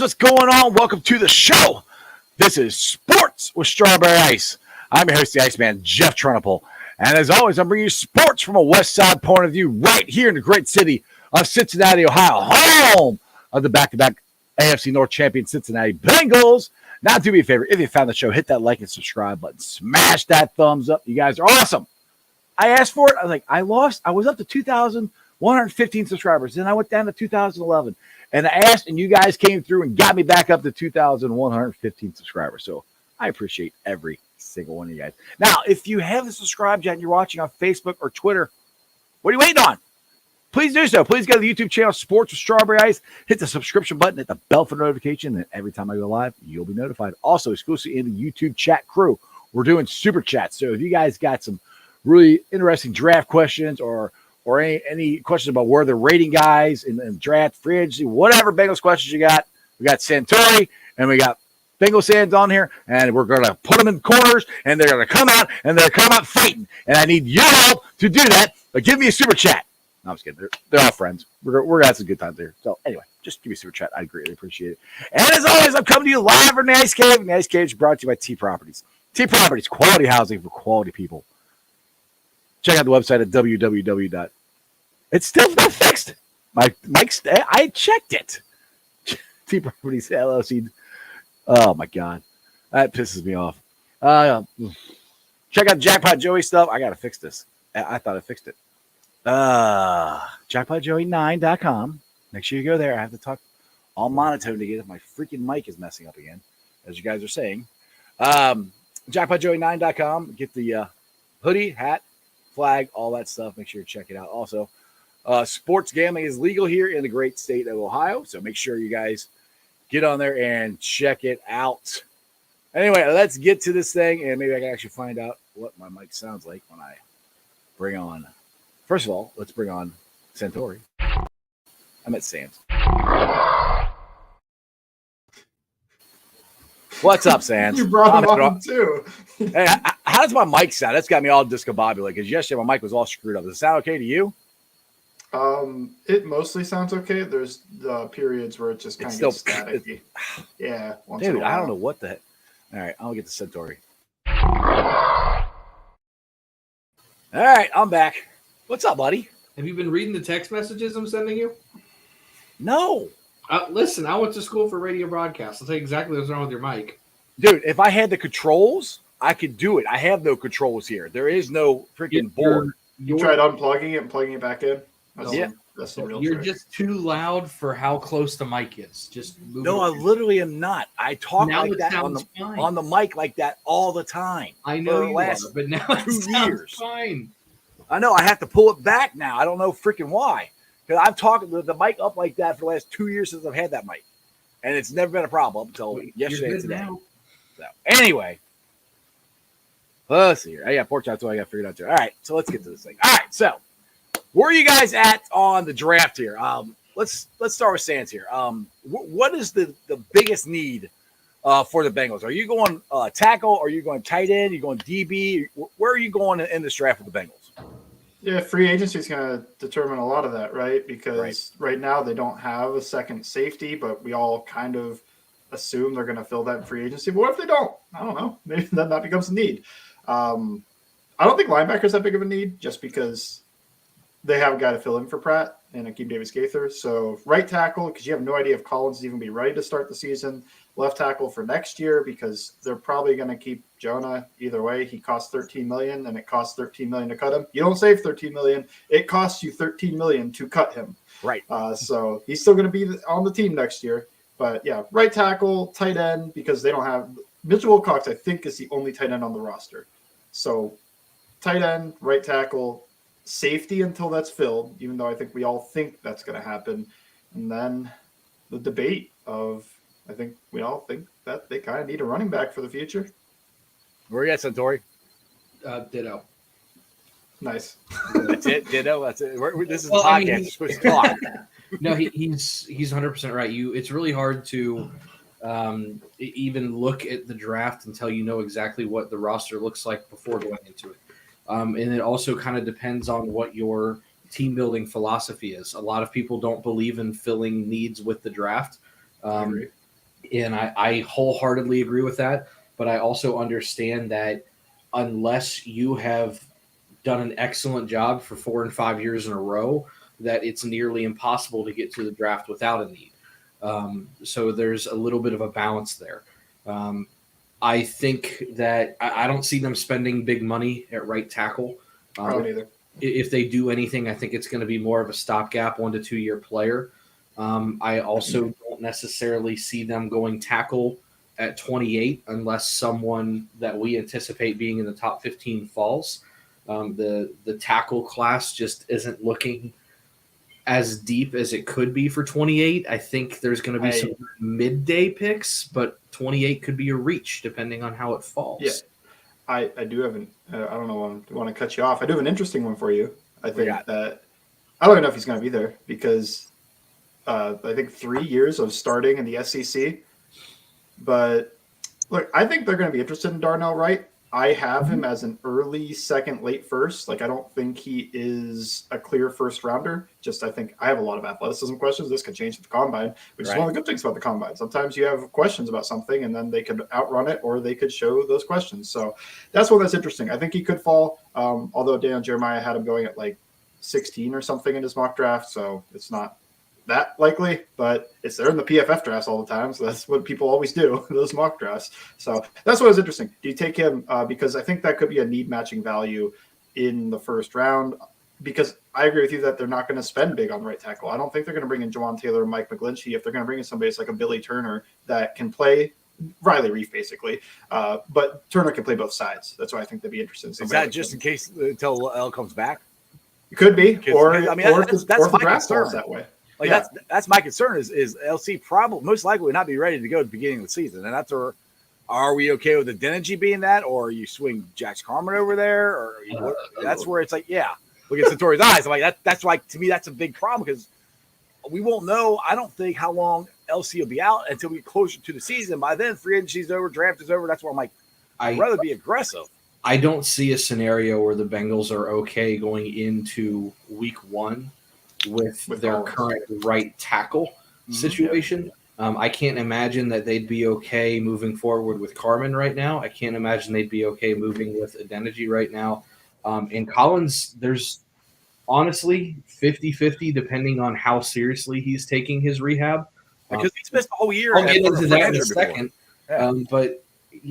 guys, what's going on? Welcome to the show. This is Sports with Strawberry Ice. I'm your host, the Iceman, Jeff Trunapple. And as always, I'm bringing you sports from a West Side point of view right here in the great city of Cincinnati, Ohio, home of the back-to-back AFC North champion Cincinnati Bengals. Now, do me a favor. If you found the show, hit that like and subscribe button. Smash that thumbs up. You guys are awesome. I asked for it. I was like, I was up to 2,115 subscribers. Then I went down to 2011. And I asked, and you guys came through and got me back up to 2,115 subscribers. So I appreciate every single one of you guys. Now, if you haven't subscribed yet and you're watching on Facebook or Twitter, what are you waiting on? Please do so. Please go to the YouTube channel, Sports with Strawberry Ice. Hit the subscription button, hit the bell for notification, and every time I go live, you'll be notified. Also, exclusively in the YouTube chat crew, we're doing super chats. So if you guys got some really interesting draft questions or any questions about where they're rating guys in draft, free agency, whatever Bengals questions you got, we got Santori and we got Bengal Sands on here, and we're going to put them in corners, and they're going to come out, and they're come out fighting. And I need your help to do that, but give me a super chat. No, I'm just kidding. They're all friends. We're going to have some good times there. So anyway, just give me a super chat. I'd greatly appreciate it. And as always, I'm coming to you live from the Ice Cave. And the Ice Cave is brought to you by T Properties. T Properties, quality housing for quality people. Check out the website at www. It's still not fixed. Mike's. I checked it. T Properties LLC. Oh my God, that pisses me off. Check out Jackpot Joey stuff. I gotta fix this. I thought I fixed it. JackpotJoey9.com. Make sure you go there. I have to talk all monotone to get if my freaking mic is messing up again, as you guys are saying. JackpotJoey9.com. Get the hoodie, hat, flag, all that stuff. Make sure you check it out. Also, sports gambling is legal here in the great state of Ohio, so make sure you guys get on there and check it out. Anyway, let's get to this thing, and maybe I can actually find out what my mic sounds like when I bring on. First of all, let's bring on Santori. I'm at Sam's. What's up, Sans? You brought him on too. Hey, how does my mic sound? That's got me all discombobulated because yesterday my mic was all screwed up. Does it sound okay to you? It mostly sounds okay. There's periods where it just kind of gets staticky. Yeah. Dude, I don't know what the heck. All right, I'll get the Centauri. All right, I'm back. What's up, buddy? Have you been reading the text messages I'm sending you? No. Listen, I went to school for radio broadcast. I'll tell you exactly what's wrong with your mic. Dude, if I had the controls, I could do it. I have no controls here. There is no freaking board. You tried unplugging it and plugging it back in? That's the real You're trick. just too loud for how close the mic is. Just move No, I literally am not. I talk now like that on the mic like that all the time. I know you are, but now it 2 sounds years. fine. I know. I have to pull it back now. I don't know freaking why. Because I've talked with the mic up like that for the last 2 years since I've had that mic. And it's never been a problem until yesterday and today. Now. So, anyway. Let's see here. I got pork chops, so I got figured out too. All right. So let's get to this thing. All right. So where are you guys at on the draft here? Let's start with Sans here. What is the biggest need for the Bengals? Are you going tackle? Are you going tight end? Are you going DB? Where are you going in this draft with the Bengals? Yeah, free agency is going to determine a lot of that, right? Because right now they don't have a second safety, but we all kind of assume they're going to fill that in free agency. But what if they don't? I don't know. Maybe then that becomes a need. I don't think linebacker's that big of a need just because they have a guy to fill in for Pratt and Akeem Davis-Gaither. So right tackle, because you have no idea if Collins is even be ready to start the season. Left tackle for next year because they're probably going to keep Jonah either way. He costs $13 million, and it costs $13 million to cut him. You don't save $13 million; it costs you $13 million to cut him. Right. So he's still going to be on the team next year. But yeah, right tackle, tight end, because they don't have Mitchell Wilcox. I think is the only tight end on the roster. So tight end, right tackle, safety until that's filled. Even though I think we all think that's going to happen, and then the debate of. I think we all think that they kind of need a running back for the future. Where are you at, Santori? Ditto. Nice. That's it. Ditto. That's it. This is the podcast. You're supposed to talk. No, he's 100% right. It's really hard to even look at the draft until you know exactly what the roster looks like before going into it. And it also kind of depends on what your team building philosophy is. A lot of people don't believe in filling needs with the draft. And I wholeheartedly agree with that. But I also understand that unless you have done an excellent job for 4 and 5 years in a row, that it's nearly impossible to get to the draft without a need. So there's a little bit of a balance there. I think that I don't see them spending big money at right tackle. Probably neither. If they do anything, I think it's going to be more of a stopgap 1 to 2 year player. I also don't necessarily see them going tackle at 28 unless someone that we anticipate being in the top 15 falls. The tackle class just isn't looking as deep as it could be for 28. I think there's going to be some midday picks, but 28 could be a reach depending on how it falls. Yeah. I do have I don't know, I want to cut you off. I do have an interesting one for you. I think that I don't even know if he's going to be there because I think 3 years of starting in the SEC. But look, I think they're going to be interested in Darnell Wright. I have him as an early second, late first. Like, I don't think he is a clear first rounder. Just, I think I have a lot of athleticism questions. This could change at the combine, which is one of the good things about the combine. Sometimes you have questions about something and then they could outrun it or they could show those questions. So that's one that's interesting. I think he could fall. Although Dan Jeremiah had him going at like 16 or something in his mock draft. So it's not that likely, but it's there in the PFF drafts all the time. So that's what people always do, those mock drafts. So that's what was interesting. Do you take him? Because I think that could be a need matching value in the first round, because I agree with you that they're not going to spend big on right tackle. I don't think they're going to bring in Jawan Taylor or Mike McGlinchey. If they're going to bring in somebody like a Billy Turner that can play Riley Reef, basically. But Turner can play both sides. That's why I think they'd be interested in. Is that just in case until L comes back? It could be, or I mean, that's the my draft concern. falls that way. Like that's my concern is LC probably most likely would not be ready to go at the beginning of the season, and that's where are we okay with the Adeniji being that, or you swing Jax Carmen over there, or that's where it's like look at Satori's eyes. I'm like that's like to me that's a big problem because we won't know. I don't think how long LC will be out until we get closer to the season. By then, free agency's over, draft is over. That's where I'm like I'd rather be aggressive. I don't see a scenario where the Bengals are okay going into week 1 with their current right tackle situation. I can't imagine that they'd be okay moving forward with Carmen right now. I can't imagine they'd be okay moving with Adeniji right now. And Collins, there's honestly 50-50 depending on how seriously he's taking his rehab. Because he's missed the whole year. I'll get into that in a second. But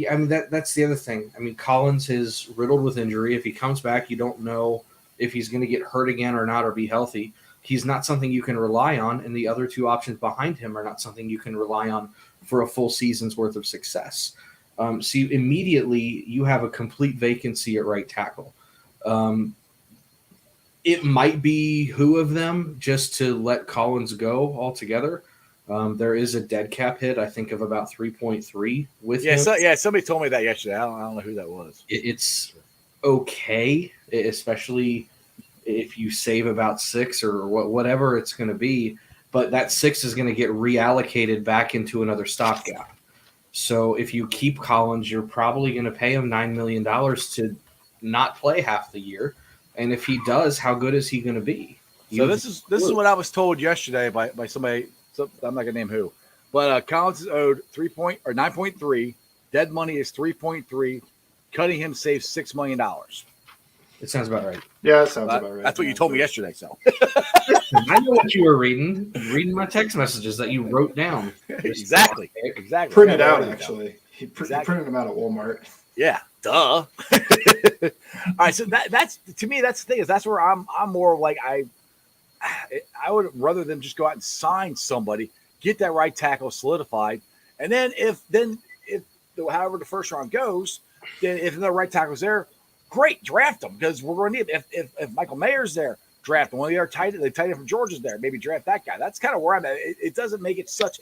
I mean, that's the other thing. I mean, Collins is riddled with injury. If he comes back, you don't know if he's going to get hurt again or not or be healthy. He's not something you can rely on, and the other 2 options behind him are not something you can rely on for a full season's worth of success. So immediately you have a complete vacancy at right tackle. It might be who of them just to let Collins go altogether. There is a dead cap hit, I think, of about 3.3 with him. Somebody told me that yesterday. I don't know who that was. It's okay, especially if you save about 6 or whatever it's going to be, but that 6 is going to get reallocated back into another stopgap. So if you keep Collins, you're probably going to pay him $9 million to not play half the year. And if he does, how good is he going to be? So this is what I was told yesterday by somebody. So I'm not going to name who, but Collins is owed 9.3. Dead money is 3.3. Cutting him saves $6 million. It sounds about right. Yeah, it sounds about right. That's what you told me yesterday. So I know what you were reading my text messages that you wrote down. Exactly. Printed out, actually. He printed them out at Walmart. Yeah, duh. All right, so that's to me. That's the thing, is that's where I'm more like I would rather them just go out and sign somebody, get that right tackle solidified, and then if however the first round goes, then if the right tackle's there, great, draft them, because we're going to need if Michael Mayer's there, draft them. One of the other tight end from Georgia's there, maybe draft that guy. That's kind of where I'm at. It doesn't make it such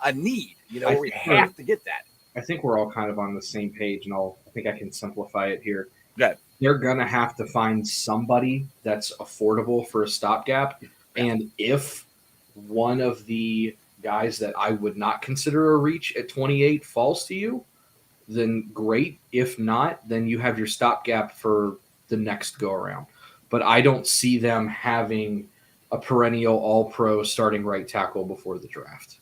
a need, where we have to get that. I think we're all kind of on the same page, and I think I can simplify it here. Yeah. They're going to have to find somebody that's affordable for a stopgap. And if one of the guys that I would not consider a reach at 28 falls to you, then great. If not, then you have your stopgap for the next go around. But I don't see them having a perennial all-pro starting right tackle before the draft.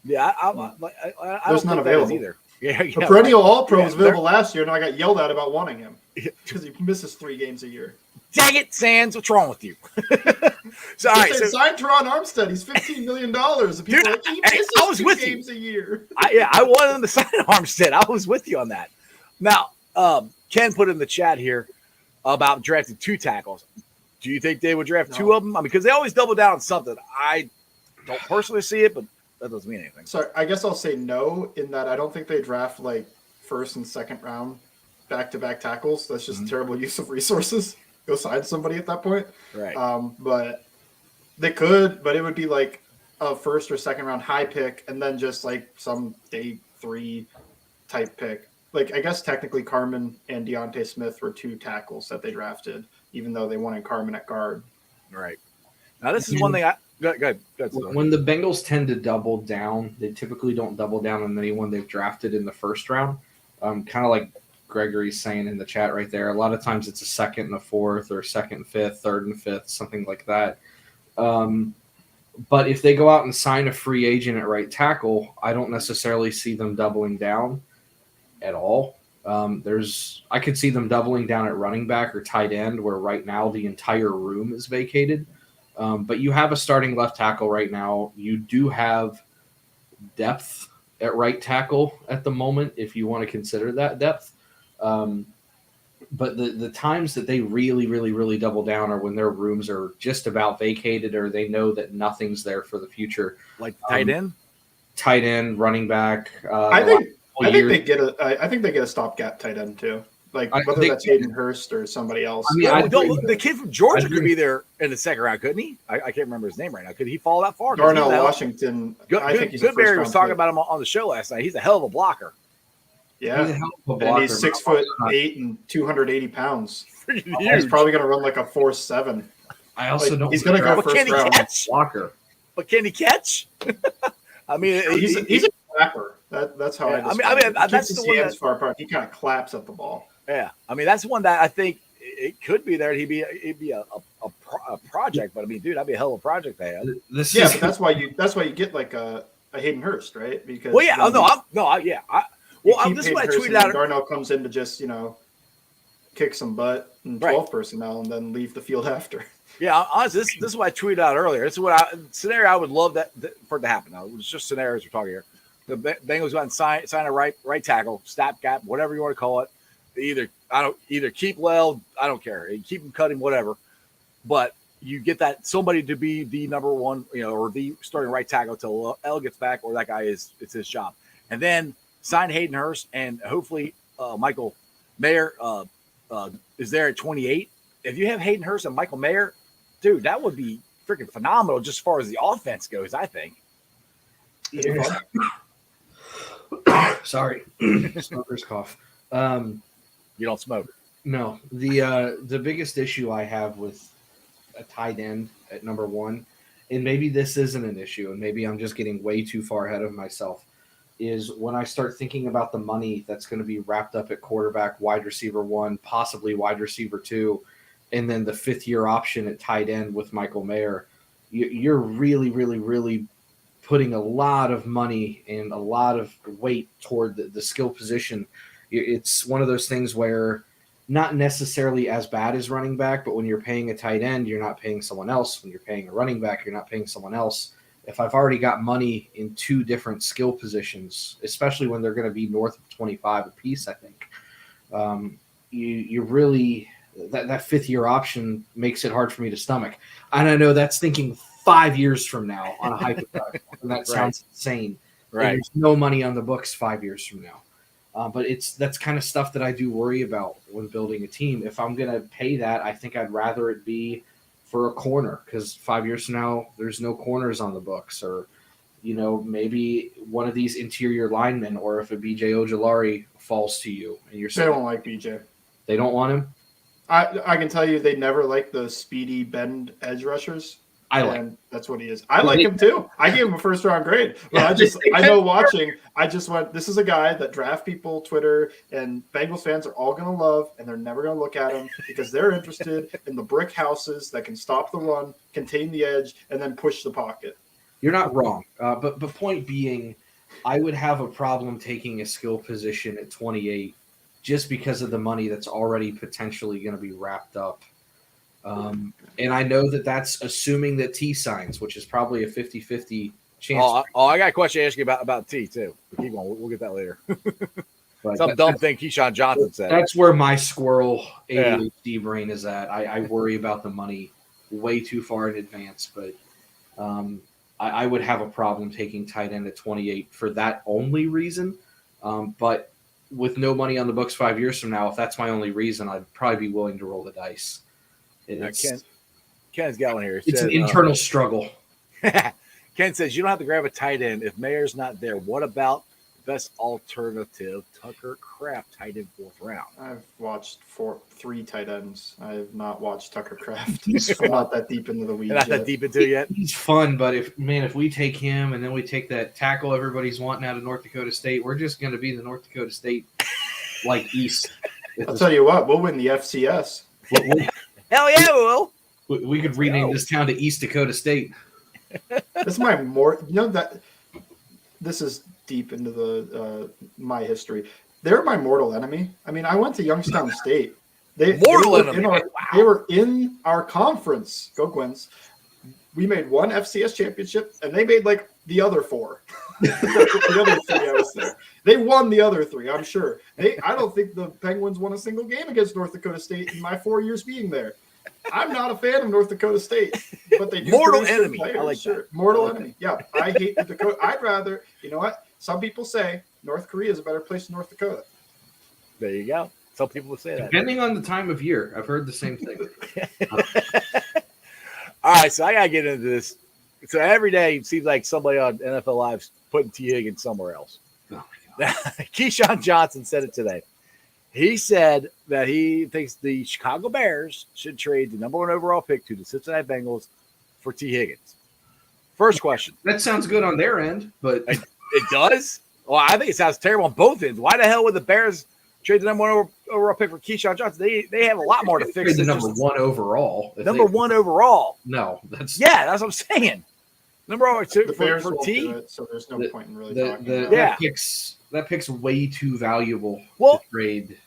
Yeah, I There's don't none think that is available. either. Yeah, The perennial All-Pro was Yeah, available last year, and I got yelled at about wanting him because he misses 3 games a year. Dang it, Sands! What's wrong with you? So, all They right, said so sign Teron Armstead. He's $15 million. And people Dude, are like, he hey, misses I was 2 with you. games a year. I wanted him to sign Armstead. I was with you on that. Now, Ken put in the chat here about drafting 2 tackles. Do you think they would draft 2 of them? I mean, because they always double down on something. I don't personally see it, but that doesn't mean anything. So I guess I'll say no in that I don't think they draft like first and second round back-to-back tackles. That's just terrible use of resources. Go sign somebody at that point. Right. But they could, but it would be like a first or second round high pick and then just like some day 3 type pick. Like I guess technically Carmen and Deontay Smith were 2 tackles that they drafted, even though they wanted Carmen at guard. Right. Now this is one thing go ahead. When the Bengals tend to double down, they typically don't double down on anyone they've drafted in the first round. Kind of like Gregory's saying in the chat right there. A lot of times it's a second and a fourth, or second and fifth, third and fifth, something like that. But if they go out and sign a free agent at right tackle, I don't necessarily see them doubling down at all. I could see them doubling down at running back or tight end, where right now the entire room is vacated. But you have a starting left tackle right now. You do have depth at right tackle at the moment, if you want to consider that depth. But the times that they really, really, really double down are when their rooms are just about vacated, or they know that nothing's there for the future. Like tight end, running back. I think they get a stopgap tight end too. Like whether that's Hayden Hurst or somebody else. I mean, the kid from Georgia could be there in the second round, couldn't he? I can't remember his name right now. Could he fall that far? Darnell Washington. I think he's Goodberry was talking about him on the show last night. He's a hell of a blocker. Yeah, he's a hell of a blocker, and he's 6'8" and 280 pounds. He's probably going to run like a 4.7. I also don't. He's going to go first round blocker. But can he catch? I mean, he's a clapper. That's how I. I mean, that's his the one hands far apart. He kind of claps at the ball. Yeah, I mean that's one that I think it could be there. It'd be a project, but I mean, dude, that'd be a hell of a project they had. But that's why you get like a Hayden Hurst, right? Because this is what I tweeted out. Darnell comes in to just kick some butt in 12 personnel and then leave the field after. Yeah, honestly, this is what I tweeted out earlier. This is what scenario I would love for it to happen. Now, it's just scenarios we're talking here. The Bengals go out and sign a right tackle, stopgap, whatever you want to call it. Either keep Lell, I don't care. Keep him cutting, whatever. But you get that somebody to be the number one, or the starting right tackle until L gets back, or that guy it's his job. And then sign Hayden Hurst, and hopefully Michael Mayer is there at 28. If you have Hayden Hurst and Michael Mayer, dude, that would be freaking phenomenal just as far as the offense goes, I think. Sorry. Smoker's cough. You don't smoke. No. The biggest issue I have with a tight end at number 1, and maybe this isn't an issue, and maybe I'm just getting way too far ahead of myself, is when I start thinking about the money that's going to be wrapped up at quarterback, wide receiver 1, possibly wide receiver 2, and then the 5th-year option at tight end with Michael Mayer. You're really, really, really putting a lot of money and a lot of weight toward the skill position. It's one of those things where not necessarily as bad as running back, but when you're paying a tight end, you're not paying someone else. When you're paying a running back, you're not paying someone else. If I've already got money in 2 different skill positions, especially when they're going to be north of 25 apiece, I think, you really that 5th-year option makes it hard for me to stomach. And I know that's thinking 5 years from now on a hypothetical, and that sounds insane. Right. There's no money on the books 5 years from now. But that's kind of stuff that I do worry about when building a team. If I'm going to pay that, I think I'd rather it be for a corner, because 5 years from now, there's no corners on the books, or, maybe one of these interior linemen, or if a BJ Ojolari falls to you and you're saying they don't like BJ. They don't want him. I can tell you they never like the speedy bend edge rushers. That's what he is. I like him too. I gave him a 1st-round grade. But I just went, this is a guy that draft people, Twitter, and Bengals fans are all going to love, and they're never going to look at him because they're interested in the brick houses that can stop the run, contain the edge, and then push the pocket. You're not wrong. But point being, I would have a problem taking a skill position at 28 just because of the money that's already potentially going to be wrapped up. And I know that that's assuming that T signs, which is probably a 50-50 chance. I got a question to ask you about T too. But keep going. We'll get that later. But Some dumb thing Keyshawn Johnson said. That's where my squirrel ADHD brain is at. I worry about the money way too far in advance, but I would have a problem taking tight end at 28 for that only reason. But with no money on the books 5 years from now, if that's my only reason, I'd probably be willing to roll the dice. Ken's got one here. It's an internal struggle. Ken says you don't have to grab a tight end if Mayer's not there. What about best alternative? Tucker Kraft, tight end 4th round. I've watched 3 tight ends. I have not watched Tucker Kraft. I'm not that deep into the weeds. Not that deep into it yet. He's fun, but if we take him and then we take that tackle everybody's wanting out of North Dakota State, we're just going to be the North Dakota State East. I'll tell you what, we'll win the FCS. Hell yeah, we will. We could rename this town to East Dakota State. This is this is deep into the my history. They're my mortal enemy. I mean, I went to Youngstown State. They were in our conference. Go Gwens. We made one FCS championship, and they made like the other 4. The other 3 I was there. They won the other 3, I'm sure. I don't think the Penguins won a single game against North Dakota State in my 4 years being there. I'm not a fan of North Dakota State, but they do mortal enemy. Players, I like sure. that. Mortal enemy. Yeah, I hate the Dakota. I'd rather, you know what? Some people say North Korea is a better place than North Dakota. There you go. Some people would say that. Depending on the time of year, I've heard the same thing. All right, so I gotta get into this. So every day it seems like somebody on NFL Live's putting T. Higgins somewhere else. Oh my God. Keyshawn Johnson said it today. He said that he thinks the Chicago Bears should trade the number 1 overall pick to the Cincinnati Bengals for T. Higgins. First question. That sounds good on their end, but it does? Well, I think it sounds terrible on both ends. Why the hell would the Bears trade the number 1 overall pick for Keyshawn Johnson? They have a lot more to fix. The number 1 overall. Number 1 overall. No, that's what I'm saying. Number 1 for T. Do it, so there's no point in really talking. That pick's way too valuable to trade.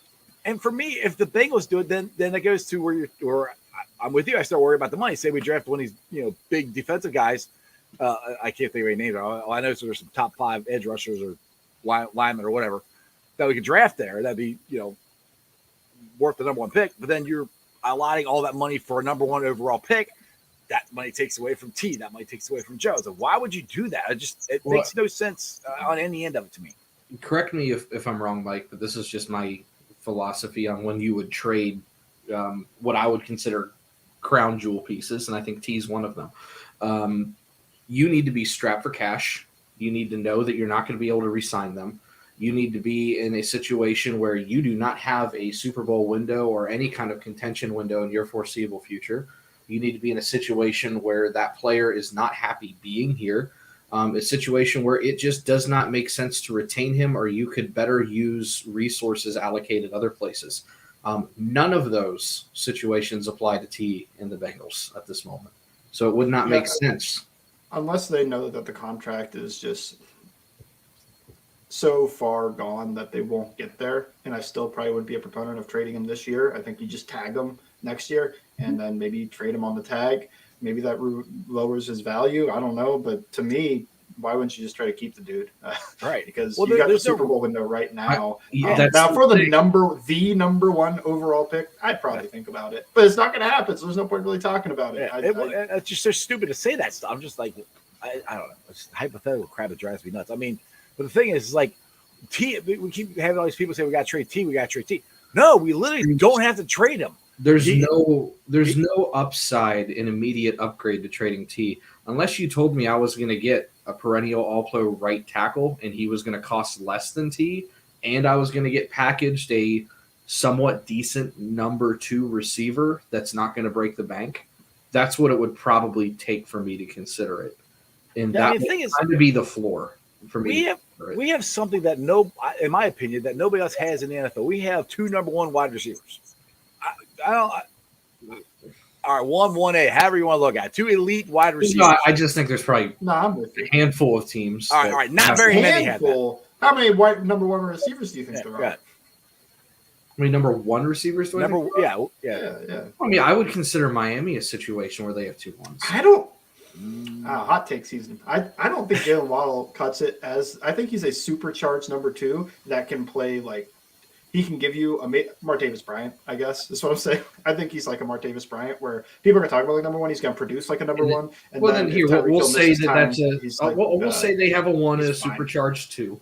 And for me, if the Bengals do it, then it goes to where I'm with you. I start worrying about the money. Say we draft one of these big defensive guys. I can't think of any names. I know there's some top 5 edge rushers or linemen or whatever that we could draft there. That'd be worth the number 1 pick. But then you're allotting all that money for a number 1 overall pick. That money takes away from T. That money takes away from Joe. So why would you do that? It makes no sense on any end of it to me. Correct me if I'm wrong, Mike, but this is just my philosophy on when you would trade what I would consider crown jewel pieces, and I think T is one of them. You need to be strapped for cash. You need to know that you're not going to be able to re-sign them. You need to be in a situation where you do not have a Super Bowl window or any kind of contention window in your foreseeable future. You need to be in a situation where that player is not happy being here. A situation where it just does not make sense to retain him, or you could better use resources allocated other places. None of those situations apply to T in the Bengals at this moment. So it would not make sense. Unless they know that the contract is just so far gone that they won't get there. And I still probably would be a proponent of trading him this year. I think you just tag him next year and then maybe trade him on the tag. Maybe that lowers his value. I don't know. But to me, why wouldn't you just try to keep the dude? Right. Because you got the Super Bowl window right now. Now for the number 1 overall pick, I'd probably think about it. But it's not going to happen, so there's no point really talking about it. It's just so stupid to say that stuff. I'm just like, I don't know. It's hypothetical crap that drives me nuts. I mean, but the thing is like, T. We keep having all these people say we got to trade T. We got to trade T. No, we literally don't have to trade him. There's no upside in immediate upgrade to trading T unless you told me I was going to get a perennial all-pro right tackle and he was going to cost less than T, and I was going to get packaged a somewhat decent number 2 receiver that's not going to break the bank. That's what it would probably take for me to consider it. And that would kind of be the floor for me. We have something that in my opinion, that nobody else has in the NFL. We have 2 number 1 wide receivers. All right, 1-1A, however you want to look at it. 2 elite wide receivers. No, I just think there's probably No, I'm with you. a handful of teams. All right, not very many had that. Handful. How many white number one receivers do you think Yeah, there yeah. are? How many number one receivers do I think? Yeah. Yeah. I mean, I would consider Miami a situation where they have 2 ones. I don't. Hot take season. I don't think Jalen Waddle cuts it as. I think he's a supercharged number 2 that can play like. He can give you a Martavis Bryant, I guess. That's what I'm saying. I think he's like a Martavis Bryant, where people are going to talk about like number 1. He's going to produce like a number 1. And well, then here we'll say that's like, we'll say they have a 1 and a fine. supercharged 2.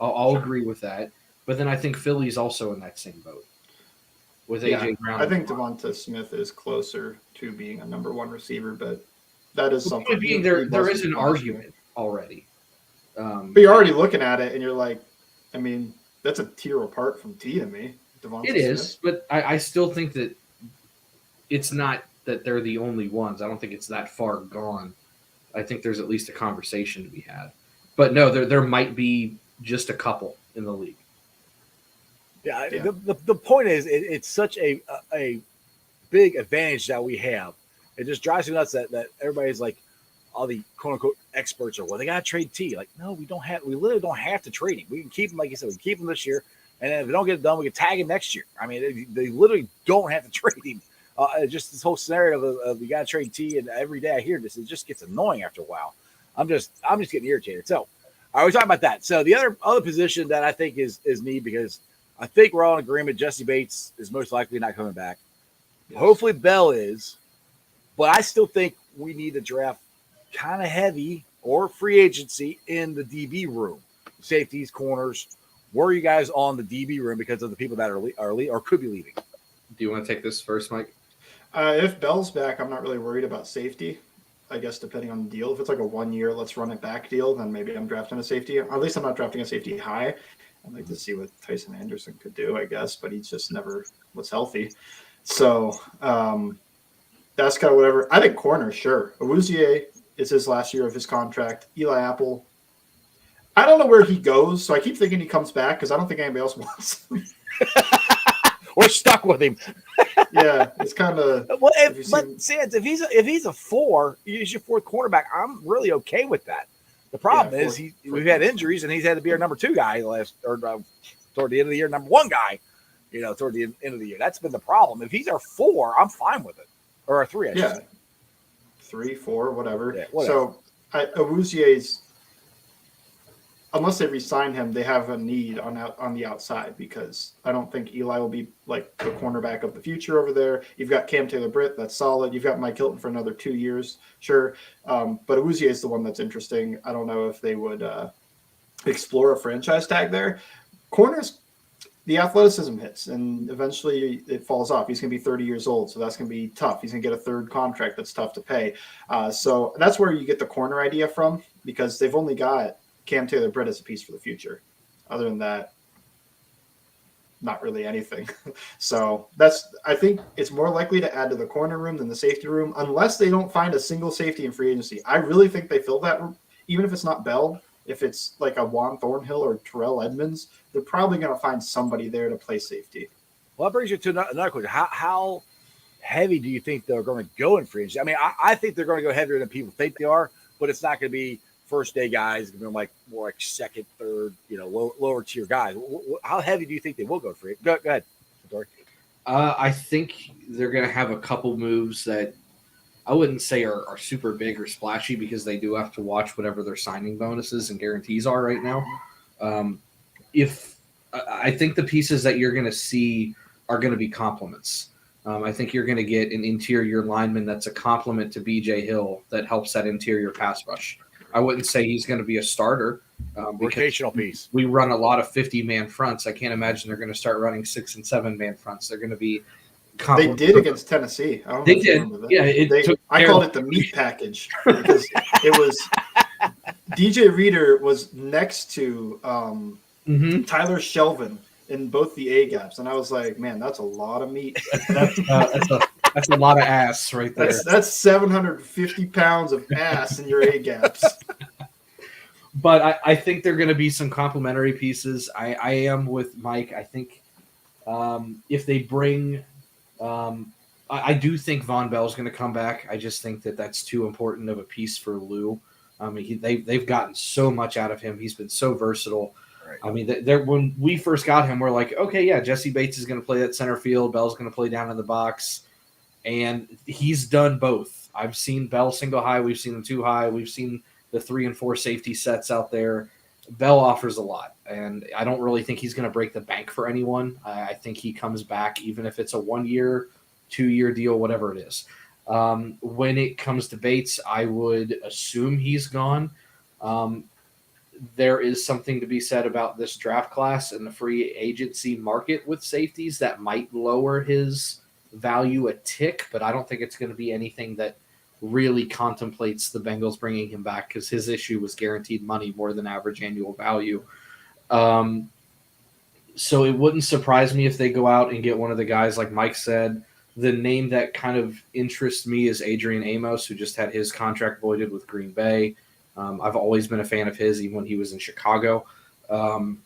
I'll Sure. agree with that. But then I think Philly's also in that same boat with AJ Brown. I think Devonta Smith is closer to being a number 1 receiver, but that is something. There is an argument already. But you're already looking at it, and you're like, I mean, that's a tier apart from T to me. Devonta It is, but I still think that it's not that they're the only ones. I don't think it's that far gone. I think there's at least a conversation to be had. But no, there might be just a couple in the league. Yeah. The point is, it's such a big advantage that we have. It just drives me nuts that everybody's like, all the quote unquote experts are, well, they got to trade T. Like, no, we literally don't have to trade him. We can keep him, like you said, we can keep him this year. And then if we don't get it done, we can tag him next year. I mean, they literally don't have to trade him. Just this whole scenario of you got to trade T, and every day I hear this, it just gets annoying after a while. I'm just getting irritated. So, all right, we're talking about that. So the other position that I think is need, because I think we're all in agreement, Jesse Bates is most likely not coming back. Yes. Hopefully Bell is, but I still think we need to draft kind of heavy or free agency in the DB room, safeties, corners. Where are you guys on the DB room because of the people that are or could be leaving? Do you want to take this first, Mike? If Bell's back, I'm not really worried about safety. I guess depending on the deal. If it's like a 1 year, let's run it back deal, then maybe I'm drafting a safety. Or at least I'm not drafting a safety high. I'd like to see what Tyson Anderson could do, I guess, but he's just never was healthy. So that's kind of whatever. I think corner, sure. Awuzie is his last year of his contract. Eli Apple, I don't know where he goes, so I keep thinking he comes back because I don't think anybody else wants him. We're stuck with him. Yeah, it's kind of. Well, Sands, if he's a 4, he's your 4th quarterback. I'm really okay with that. The problem is we've had injuries, and he's had to be our number 2 guy toward the end of the year, number 1 guy. Toward the end of the year. That's been the problem. If he's our 4, I'm fine with it, or our 3. I should say. 3, 4, whatever. Yeah, whatever. So Awuzie's, unless they re-sign him, they have a need on the outside, because I don't think Eli will be like the cornerback of the future over there. You've got Cam Taylor-Britt, that's solid. You've got Mike Hilton for another 2 years, sure. But Awuzie is the one that's interesting. I don't know if they would explore a franchise tag there. Corners, the athleticism hits, and eventually it falls off. He's going to be 30 years old, so that's going to be tough. He's going to get a 3rd contract that's tough to pay. So that's where you get the corner idea from, because they've only got Cam Taylor-Britt as a piece for the future. Other than that, not really anything. So I think it's more likely to add to the corner room than the safety room, unless they don't find a single safety in free agency. I really think they fill that room, even if it's not Bell. If it's like a Juan Thornhill or Terrell Edmonds, they're probably going to find somebody there to play safety. Well, that brings you to another question. How heavy do you think they're going to go in free agency? I mean, I think they're going to go heavier than people think they are, but it's not going to be first day guys. It's going to be more like 2nd, 3rd, lower tier guys. How heavy do you think they will go free? Go ahead, Tori. I think they're going to have a couple moves that I wouldn't say are super big or splashy, because they do have to watch whatever their signing bonuses and guarantees are right now. I think the pieces that you're going to see are going to be complements. I think you're going to get an interior lineman that's a complement to BJ Hill that helps that interior pass rush. I wouldn't say he's going to be a starter. Rotational piece. We run a lot of 50-man fronts. I can't imagine they're going to start running 6- and 7-man fronts. They're going to be. They did against Tennessee. They did. Yeah, I called it the meat package, because it was DJ Reader was next to Tyler Shelvin in both the A gaps, and I was like, man, that's a lot of meat. That's a lot of ass right there. That's 750 pounds of ass in your A gaps. But I think they're going to be some complementary pieces. I am with Mike. I think if they bring I do think Von Bell's going to come back. I just think that that's too important of a piece for Lou. I mean, they've gotten so much out of him. He's been so versatile. Right. I mean, when we first got him, we're like, okay, yeah, Jesse Bates is going to play that center field. Bell's going to play down in the box. And he's done both. I've seen Bell single high. We've seen him two high. We've seen the 3 and 4 safety sets out there. Bell offers a lot. And I don't really think he's going to break the bank for anyone. I think he comes back, even if it's a 1 year, 2 year deal, whatever it is. When it comes to Bates, I would assume he's gone. There is something to be said about this draft class and the free agency market with safeties that might lower his value a tick, but I don't think it's going to be anything that really contemplates the Bengals bringing him back, because his issue was guaranteed money more than average annual value. So it wouldn't surprise me if they go out and get one of the guys, like Mike said. The name that kind of interests me is Adrian Amos, who just had his contract voided with Green Bay. I've always been a fan of his, even when he was in Chicago. And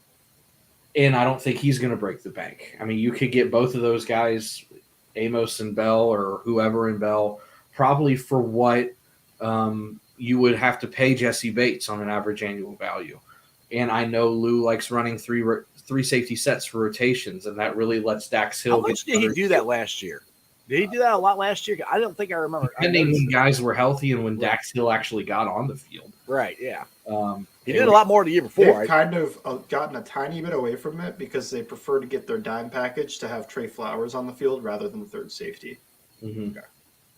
I don't think he's going to break the bank. I mean, you could get both of those guys, Amos and Bell, or whoever in Bell, probably for what you would have to pay Jesse Bates on an average annual value. And I know Lou likes running three safety sets for rotations, and that really lets Dax Hill. How much did he do that last year? Did he do that a lot last year? I don't think I remember. Depending when guys were healthy and when Dax Hill actually got on the field. Right, yeah. He did a lot more the year before. They've kind of gotten a tiny bit away from it because they prefer to get their dime package to have Trey Flowers on the field rather than the third safety. Mm-hmm. Okay.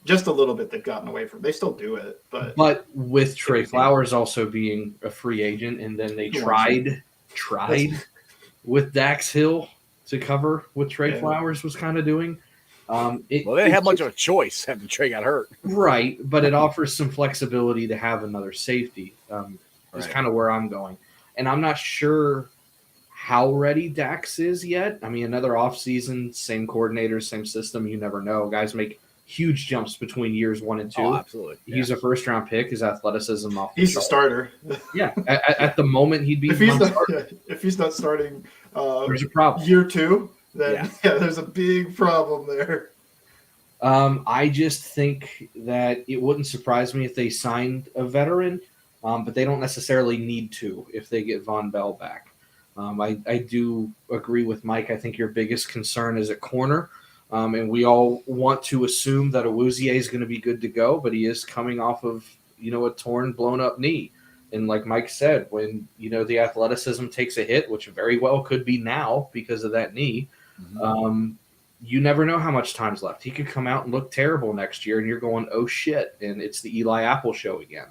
Just a little bit they've gotten away from. They still do it, but with Trey Flowers also being a free agent, and then they tried with Dax Hill to cover what Trey Flowers was kind of doing. They didn't have much of a choice after Trey got hurt. Right, but it offers some flexibility to have another safety. Is kind of where I'm going. And I'm not sure how ready Dax is yet. I mean, another offseason, same coordinator, same system, you never know. Guys make huge jumps between years 1 and 2. Oh, absolutely. He's a first-round pick. His athleticism off he's the starter. Yeah, at the moment he'd be if he's not starting there's a problem. Year 2, then there's a big problem there. I just think that it wouldn't surprise me if they signed a veteran, but they don't necessarily need to if they get Von Bell back. I do agree with Mike. I think your biggest concern is at corner, and we all want to assume that Awuzie is going to be good to go, but he is coming off of a torn, blown-up knee. And like Mike said, when the athleticism takes a hit, which very well could be now because of that knee, you never know how much time's left. He could come out and look terrible next year, and you're going, oh shit, and it's the Eli Apple show again.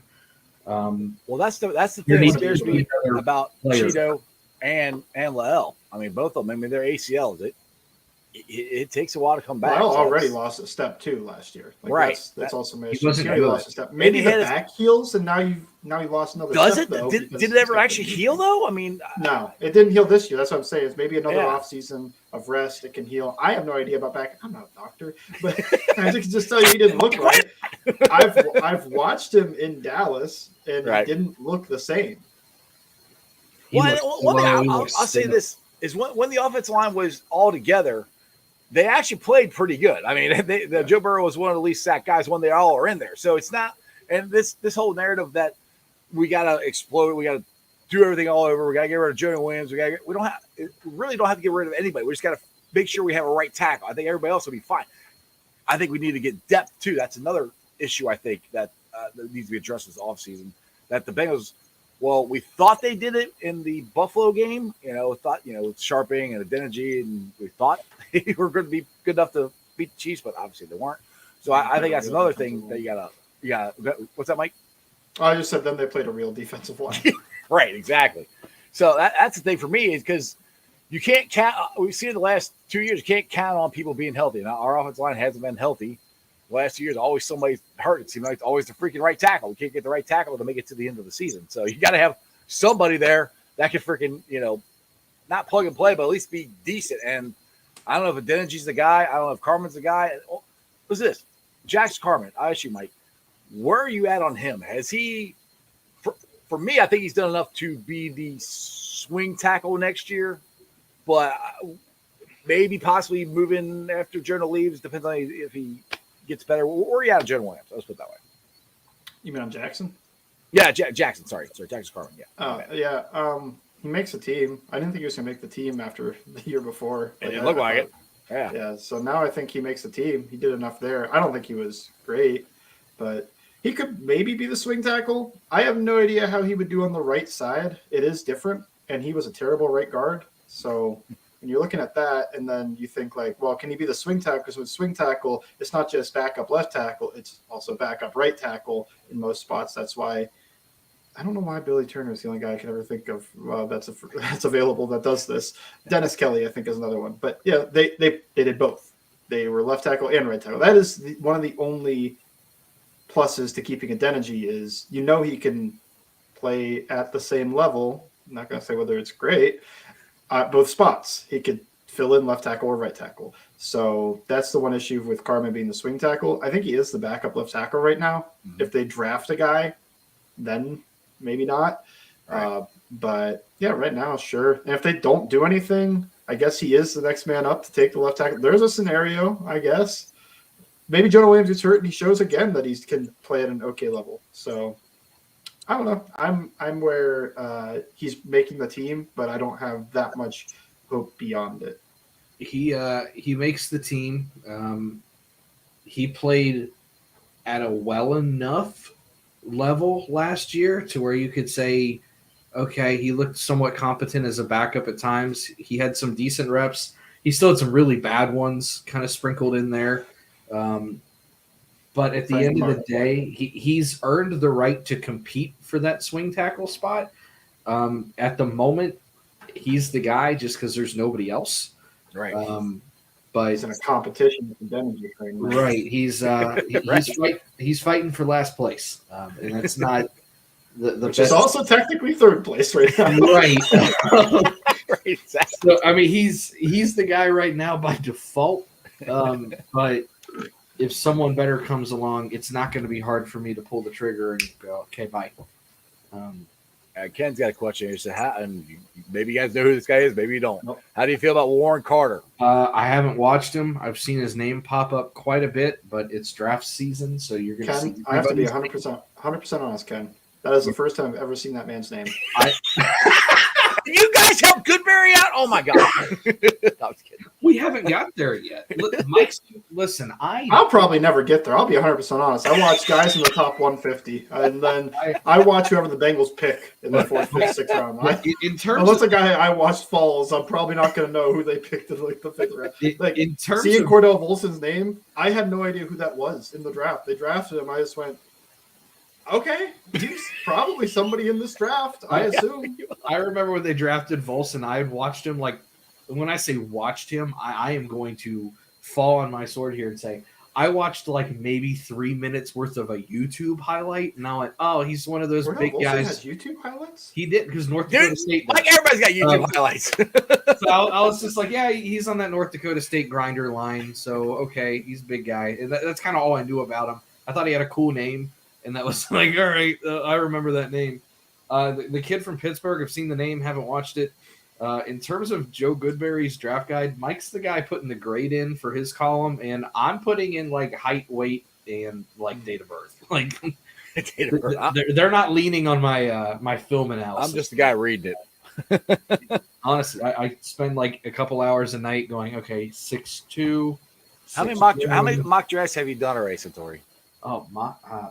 Well, that's the thing that scares me about Cheeto and Lael. I mean, both of them. I mean, they're ACLs. It takes a while to come back. Lael already lost a step too last year. Right. That's also he lost a step. Maybe the back heals, and now he lost another. Does step, it? though, Did it ever actually heal though? I mean, no, it didn't heal this year. That's what I'm saying. It's maybe another off season of rest. It can heal. I have no idea about back. I'm not a doctor, but I can just tell you he didn't look right. I've watched him in Dallas, and he didn't look the same. I'll say this is when the offensive line was all together, they actually played pretty good. I mean, Joe Burrow was one of the least sacked guys when they all are in there. So it's not, and this whole narrative that we got to explode, we got to do everything all over, we got to get rid of Jonah Williams, we really don't have to get rid of anybody. We just got to make sure we have a right tackle. I think everybody else will be fine. I think we need to get depth too. That's another issue I think that needs to be addressed this offseason. That the Bengals, well, we thought they did it in the Buffalo game, with Sharping and Adeniji, and we thought they were going to be good enough to beat the Chiefs, but obviously they weren't. So I think that's another thing that you gotta. What's that, Mike? I just said then they played a real defensive line. Right, exactly. So that's the thing for me is because you can't count. We've seen it the last 2 years. You can't count on people being healthy. Now our offensive line hasn't been healthy. The last 2 years, always somebody's hurt. It seems like it's always the freaking right tackle. We can't get the right tackle to make it to the end of the season. So you got to have somebody there that can freaking, not plug and play, but at least be decent. And I don't know if Adeniji's the guy. I don't know if Carmen's the guy. What's this? Jax Carmen. I ask you, Mike, where are you at on him? Has he, for me, I think he's done enough to be the swing tackle next year. But maybe possibly moving after Jonah leaves. Depends on if he gets better. Where are you at, Jonah Williams? Let's put it that way. You mean on Jackson? Yeah, Jackson. Sorry, Jackson Carmen. Yeah. Yeah. He makes a team. I didn't think he was going to make the team after the year before. It didn't look like it. Yeah. Yeah. So now I think he makes the team. He did enough there. I don't think he was great, but he could maybe be the swing tackle. I have no idea how he would do on the right side. It is different, and he was a terrible right guard. So when you're looking at that, and then you think like, well, can he be the swing tackle? Because with swing tackle, it's not just backup left tackle; it's also backup right tackle in most spots. That's why I don't know why Billy Turner is the only guy I can ever think of that's available that does this. Dennis Kelly, I think, is another one. But yeah, they did both. They were left tackle and right tackle. That is one of the only pluses to keeping Adeniji is he can play at the same level. I'm not going to say whether it's great. Both spots. He could fill in left tackle or right tackle. So that's the one issue with Carmen being the swing tackle. I think he is the backup left tackle right now. Mm-hmm. If they draft a guy, then maybe not. Right. But yeah, right now, sure. And if they don't do anything, I guess he is the next man up to take the left tackle. There's a scenario, I guess. Maybe Jonah Williams gets hurt and he shows again that he can play at an okay level. So I don't know. I'm where he's making the team, but I don't have that much hope beyond it. He makes the team. He played at a well enough level last year to where you could say, okay, he looked somewhat competent as a backup at times. He had some decent reps. He still had some really bad ones kind of sprinkled in there. But at the end of the day, he's earned the right to compete for that swing tackle spot. At the moment, he's the guy just because there's nobody else. Right. But he's in a competition with the Denver train. Right. He's fighting for last place, and that's not the Which best. is also technically third place right now. Right. Right. Exactly. So I mean, he's the guy right now by default. But if someone better comes along, it's not going to be hard for me to pull the trigger and go, okay, bye. Ken's got a question. He said, and maybe you guys know who this guy is, maybe you don't. Nope. How do you feel about Warren Carter? I haven't watched him. I've seen his name pop up quite a bit, but it's draft season, so you're going to see. I have to be 100% honest, Ken. That is the first time I've ever seen that man's name. You guys helped Goodberry out? Oh my god! I was kidding. We haven't got there yet. Mike's, listen, I'll probably never get there. I'll be 100% honest. I watch guys in the top 150, and then I watch whoever the Bengals pick in the 4th, 5th, 6th round. Unless a guy I watched falls, I'm probably not going to know who they picked in like the 5th round. Seeing Cordell Volson's name, I had no idea who that was in the draft. They drafted him. I just went, okay, he's probably somebody in this draft, I assume. I remember when they drafted Volson, I had watched him. Like, when I say watched him, I am going to fall on my sword here and say I watched like maybe 3 minutes worth of a YouTube highlight, and I went, "Oh, he's one of those big guys." Has YouTube highlights? He did because North Dakota State does. Like everybody's got YouTube highlights. So I was just like, "Yeah, he's on that North Dakota State grinder line." So okay, he's a big guy, and that's kind of all I knew about him. I thought he had a cool name. And that was like, all right, I remember that name. The kid from Pittsburgh, I've seen the name, haven't watched it. In terms of Joe Goodberry's draft guide, Mike's the guy putting the grade in for his column, and I'm putting in like height, weight, and like date of birth. Like date of birth. They're not leaning on my film analysis. I'm just the guy reading it. Honestly, I spend like a couple hours a night going, okay, 6'2". How many mock drafts have you done already, Satori? Oh,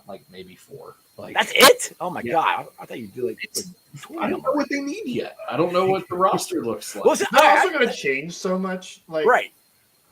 like maybe 4. Like that's it? Oh my god! I thought you did like 20. I don't know what they need yet. I don't know what the roster looks like. Well, it's also going to change so much. Like right.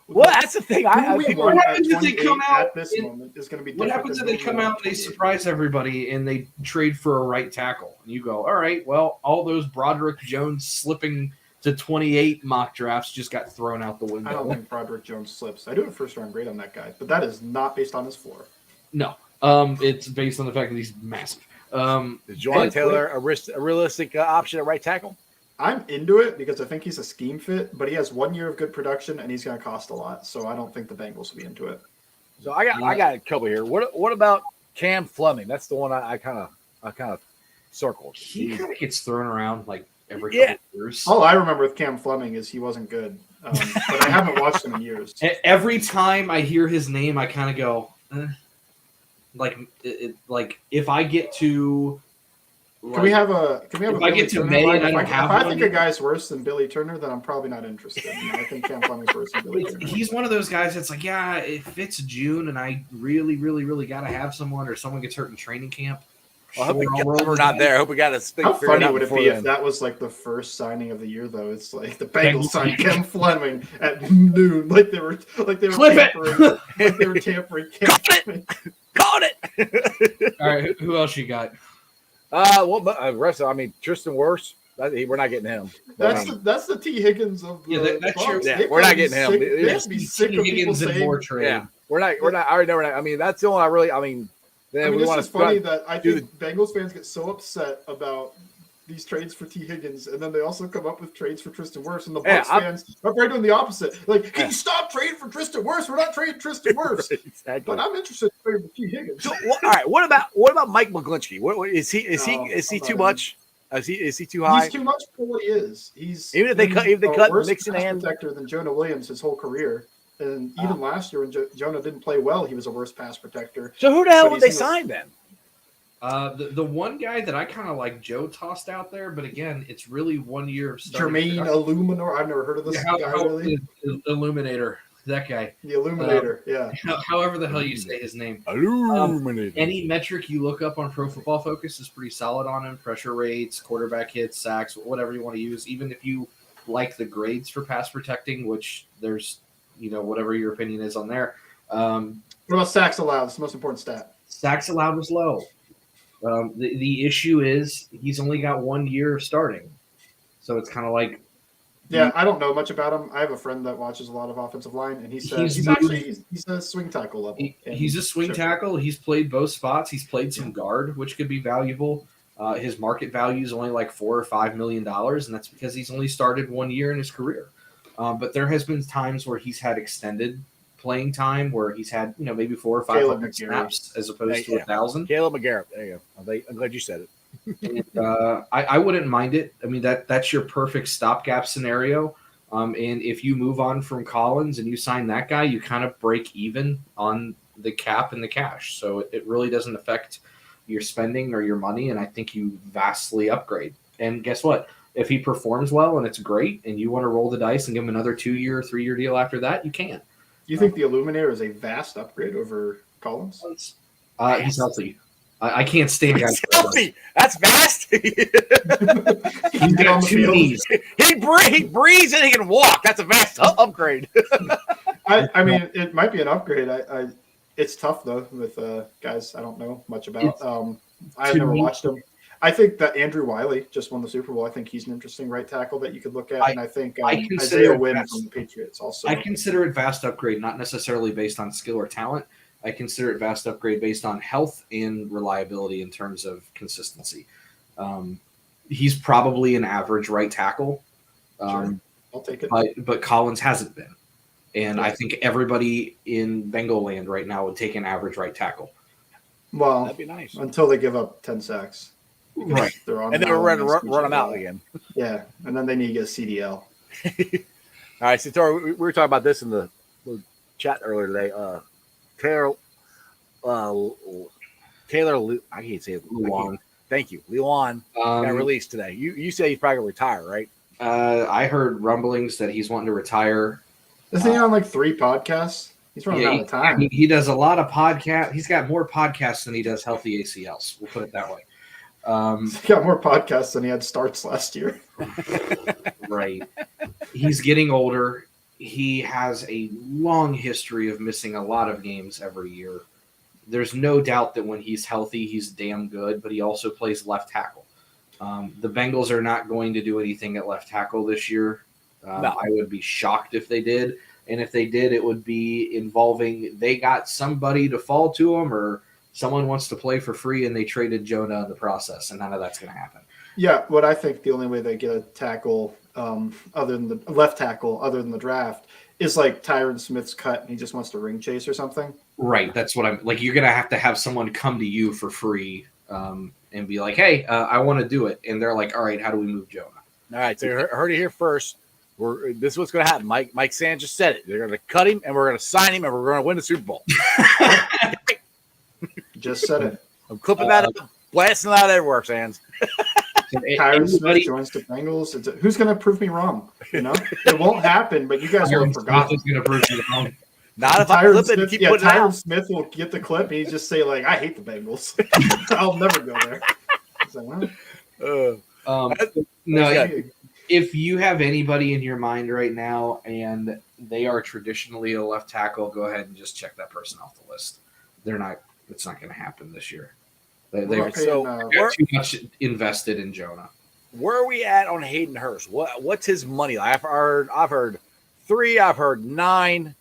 Well, that's the thing. What happens if they come out at this moment is going to be. What happens if they come out and they surprise everybody and they trade for a right tackle? And you go, all right, well, all those Broderick Jones slipping to 28 mock drafts just got thrown out the window. I don't think Broderick Jones slips. I do a first round grade on that guy, but that is not based on his floor. No, it's based on the fact that he's massive. Is Juwan Taylor a realistic option at right tackle? I'm into it because I think he's a scheme fit, but he has 1 year of good production and he's going to cost a lot. So I don't think the Bengals will be into it. So I got a couple here. What about Cam Fleming? That's the one I kind of circled. He kind of gets thrown around like every couple of years. All I remember with Cam Fleming is he wasn't good. but I haven't watched him in years. Every time I hear his name, I kind of go, like if I get to. Can we have a if I get to May and I don't have one? If I one think a guy's worse than Billy Turner, then I'm probably not interested. I think Cam Fleming's worse than Billy Turner. He's one of those guys that's like, yeah, if it's June and I really, really, really got to have someone or someone gets hurt in training camp. Well, I hope we're not there. I hope we got to speak. How funny would it be if that was like the first signing of the year, though? It's like the Bengals signed Cam Fleming at noon, like they were tampering, like they were tampering. Caught it. All right, who else you got? Rest. I mean, Tristan Wirfs. We're not getting him. That's the T. Higgins of the Bucks. We're not getting him. They have to be sick of people saying more trade. Yeah, we're not. I already know we're not. I mean, that's the only I really. I mean, it's funny that I think Bengals fans get so upset about these trades for T. Higgins, and then they also come up with trades for Tristan Wirfs, and the Bucks fans are probably doing the opposite. Like, can you stop trading for Tristan Wirfs? We're not trading Tristan Wirfs. Exactly. But I'm interested in trading for T. Higgins. So, all right, what about Mike McGlinchey? What is he? Is he too much? Is he too high? He's too much for what he is. He's even if they cut worse Mixon pass and protector than Jonah Williams his whole career. And even last year when Jonah didn't play well, he was a worse pass protector. So who the hell would they sign then? The one guy that I kind of like, Joe tossed out there, but again, it's really 1 year of starting. Jermaine Illuminor. I've never heard of this guy really. Illuminator, that guy. The Illuminator, yeah. However the hell you say his name. Illuminator. Any metric you look up on Pro Football Focus is pretty solid on him. Pressure rates, quarterback hits, sacks, whatever you want to use. Even if you like the grades for pass protecting, which there's, whatever your opinion is on there. What about sacks allowed? It's the most important stat. Sacks allowed was low. The issue is he's only got 1 year of starting. So it's kind of like. Yeah, I don't know much about him. I have a friend that watches a lot of offensive line, and he says he's a swing tackle level. He's a swing tackle. He's played both spots. He's played some guard, which could be valuable. His market value is only like $4 or $5 million, and that's because he's only started 1 year in his career. But there has been times where he's had extended playing time, where he's had maybe 400 or 500 snaps as opposed to 1,000. Caleb McGarrett. There you go. I'm glad you said it. And, I wouldn't mind it. I mean, that's your perfect stopgap scenario. And if you move on from Collins and you sign that guy, you kind of break even on the cap and the cash. So it really doesn't affect your spending or your money, and I think you vastly upgrade. And guess what? If he performs well and it's great and you want to roll the dice and give him another 2-year, 3-year deal after that, you can. You think the Illuminator is a vast upgrade over Collins? He's healthy. I can't stand guys. Healthy. That's vast. He's got 2 knees. He breathes and he can walk. That's a vast upgrade. I mean, it might be an upgrade. It's tough though with guys I don't know much about. I've never watched him. I think that Andrew Wiley just won the Super Bowl. I think he's an interesting right tackle that you could look at. And I think Isaiah Wynn from the Patriots also. I consider it vast upgrade, not necessarily based on skill or talent. I consider it vast upgrade based on health and reliability in terms of consistency. He's probably an average right tackle. Sure. I'll take it. But Collins hasn't been. And I think everybody in Bengal land right now would take an average right tackle. Well, that'd be nice. Until they give up 10 sacks. Right. They're on and then run them out again. Yeah. And then they need to get a CDL. All right. So, Tori, we were talking about this in the chat earlier today. Taylor, I can't say it. Lewan. Thank you. Lewan got released today. You say he's probably going to retire, right? I heard rumblings that he's wanting to retire. Isn't he on like 3 podcasts? He's running out of time. He does a lot of podcasts. He's got more podcasts than he does healthy ACLs. We'll put it that way. He got more podcasts than he had starts last year. Right. He's getting older. He has a long history of missing a lot of games every year. There's no doubt that when he's healthy, he's damn good, but he also plays left tackle. The Bengals are not going to do anything at left tackle this year. No. I would be shocked if they did. And if they did, it would be involving they got somebody to fall to them or someone wants to play for free and they traded Jonah in the process, and none of that's going to happen. Yeah, what I think the only way they get a tackle other than the left tackle, other than the draft, is like Tyron Smith's cut and he just wants to ring chase or something. Right. That's what I'm like. You're going to have someone come to you for free and be like, hey, I want to do it. And they're like, all right, how do we move Jonah? All right. So you heard it here first. This is what's going to happen. Mike Sand just said it. They're going to cut him, and we're going to sign him, and we're going to win the Super Bowl. Just said it. I'm clipping that up, blasting it out everywhere, Sands. Tyron Smith joins the Bengals. Who's going to prove me wrong? You know, it won't happen. But you guys will have forgotten. Going to prove you wrong. Not if I clip it and keep putting it Tyron out. Smith will get the clip and he just say like, "I hate the Bengals. I'll never go there." It's like, well, no, if you have anybody in your mind right now and they are traditionally a left tackle, go ahead and just check that person off the list. They're not. It's not going to happen this year. They're too much invested in Jonah. Where are we at on Hayden Hurst? What's his money? I've heard 3. I've heard 9.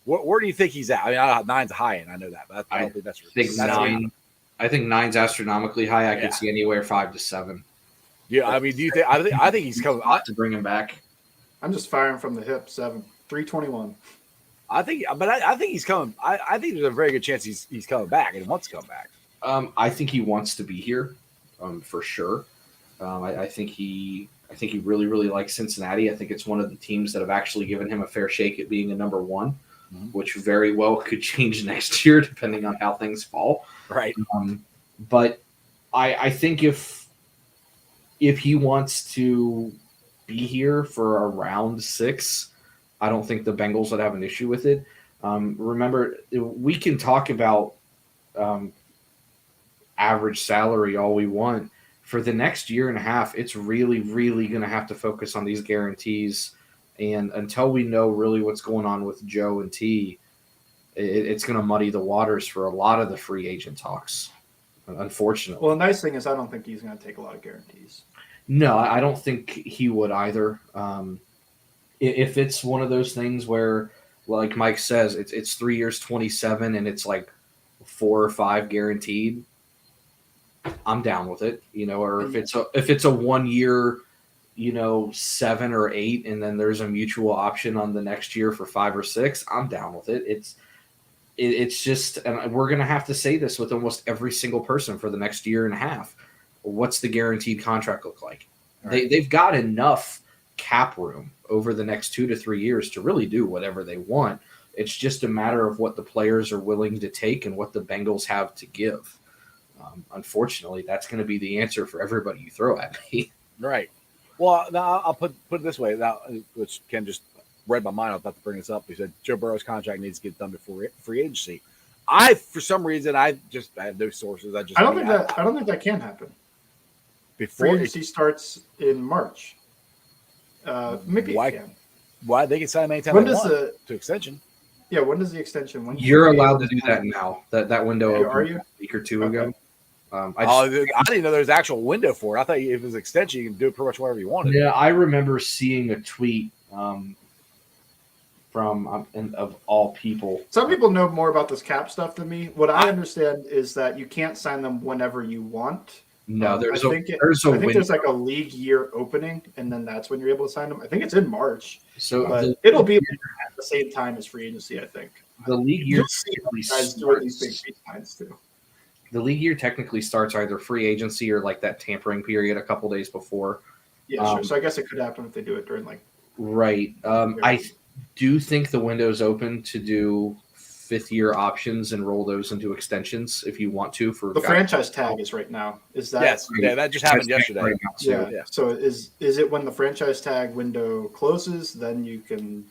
Where do you think he's at? I mean, 9's high end. I know that, but I don't think that's. I think 9's astronomically high. I could see anywhere 5 to 7. Yeah, I mean, do you think? I think he's coming. To bring him back. I'm just firing from the hip. 321. I think he's coming. I think there's a very good chance he's coming back and wants to come back. I think he wants to be here, for sure. I think he really, really likes Cincinnati. I think it's one of the teams that have actually given him a fair shake at being a number 1, which very well could change next year depending on how things fall. Right. But I think if he wants to be here for around 6, I don't think the Bengals would have an issue with it. Remember, we can talk about average salary all we want. For the next year and a half, it's really, really going to have to focus on these guarantees. And until we know really what's going on with Joe and T, it's going to muddy the waters for a lot of the free agent talks, unfortunately. Well, the nice thing is I don't think he's going to take a lot of guarantees. No, I don't think he would either. If it's one of those things where, like Mike says, it's 3 years, 27, and it's like 4 or 5 guaranteed, I'm down with it. Or if it's a 1 year, 7 or 8, and then there's a mutual option on the next year for 5 or 6, I'm down with it. It's just, and we're going to have to say this with almost every single person for the next year and a half. What's the guaranteed contract look like? Right. They've got enough cap room over the next 2 to 3 years to really do whatever they want. It's just a matter of what the players are willing to take and what the Bengals have to give. Unfortunately, that's going to be the answer for everybody you throw at me. Right. Well, now I'll put it this way, which Ken just read my mind. I was about to bring this up. He said Joe Burrow's contract needs to get done before free agency. For some reason, I have no sources. I don't think that can happen. Before free agency starts in March. Maybe it can. Why they can sign him anytime they want to extension? Yeah, when does the extension? You're allowed to do that now. That window opened a week or 2 ago. I didn't know there was an actual window for it. I thought if it was extension, you can do it pretty much whatever you wanted. Yeah, I remember seeing a tweet from of all people. Some people know more about this cap stuff than me. What I understand is that you can't sign them whenever you want. No, I think there's like a league year opening, and then that's when you're able to sign them. I think it's in March, so it'll be at the same time as free agency. I think the league year The league year technically starts either free agency or like that tampering period a couple days before. Yeah, sure. So I guess it could happen if they do it during like. Right. I do think the window's open to do 5th-year options and roll those into extensions if you want to. For the franchise tag is right now. Is that? Yes. Yeah, that just happened yesterday. Right now, yeah. So is it when the franchise tag window closes, then you can?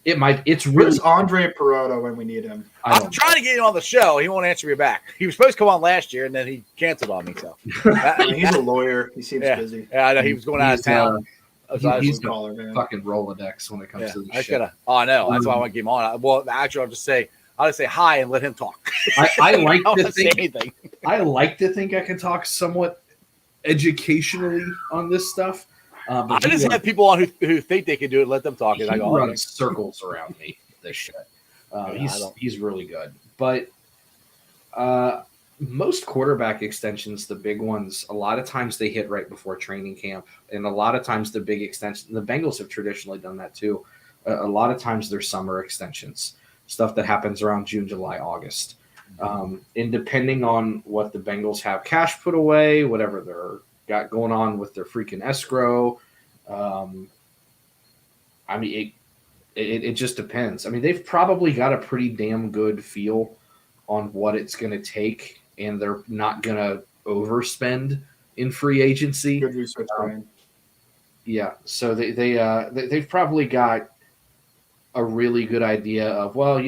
It might. It's really. Where's Andre Perotto when we need him? I'm trying to get him on the show. He won't answer me back. He was supposed to come on last year, and then he canceled on me. So he's a lawyer. He seems busy. Yeah, I know he was going out of town. He's a fucking Rolodex when it comes to this shit. I know. That's why I want to get him on. Well, actually, I'll just say hi and let him talk. I like to think. I like to think I can talk somewhat educationally on this stuff. I just have people on who think they can do it. Let them talk. He runs circles around me. This shit. He's really good, but most quarterback extensions, the big ones, a lot of times they hit right before training camp, and a lot of times the big extension. The Bengals have traditionally done that too. A lot of times they're summer extensions, stuff that happens around June, July, August, and depending on what the Bengals have cash put away, whatever they're got going on with their freaking escrow. I mean, it just depends. I mean, they've probably got a pretty damn good feel on what it's going to take, and they're not going to overspend in free agency. Good research, Brian. Yeah, so they've probably got a really good idea of, well,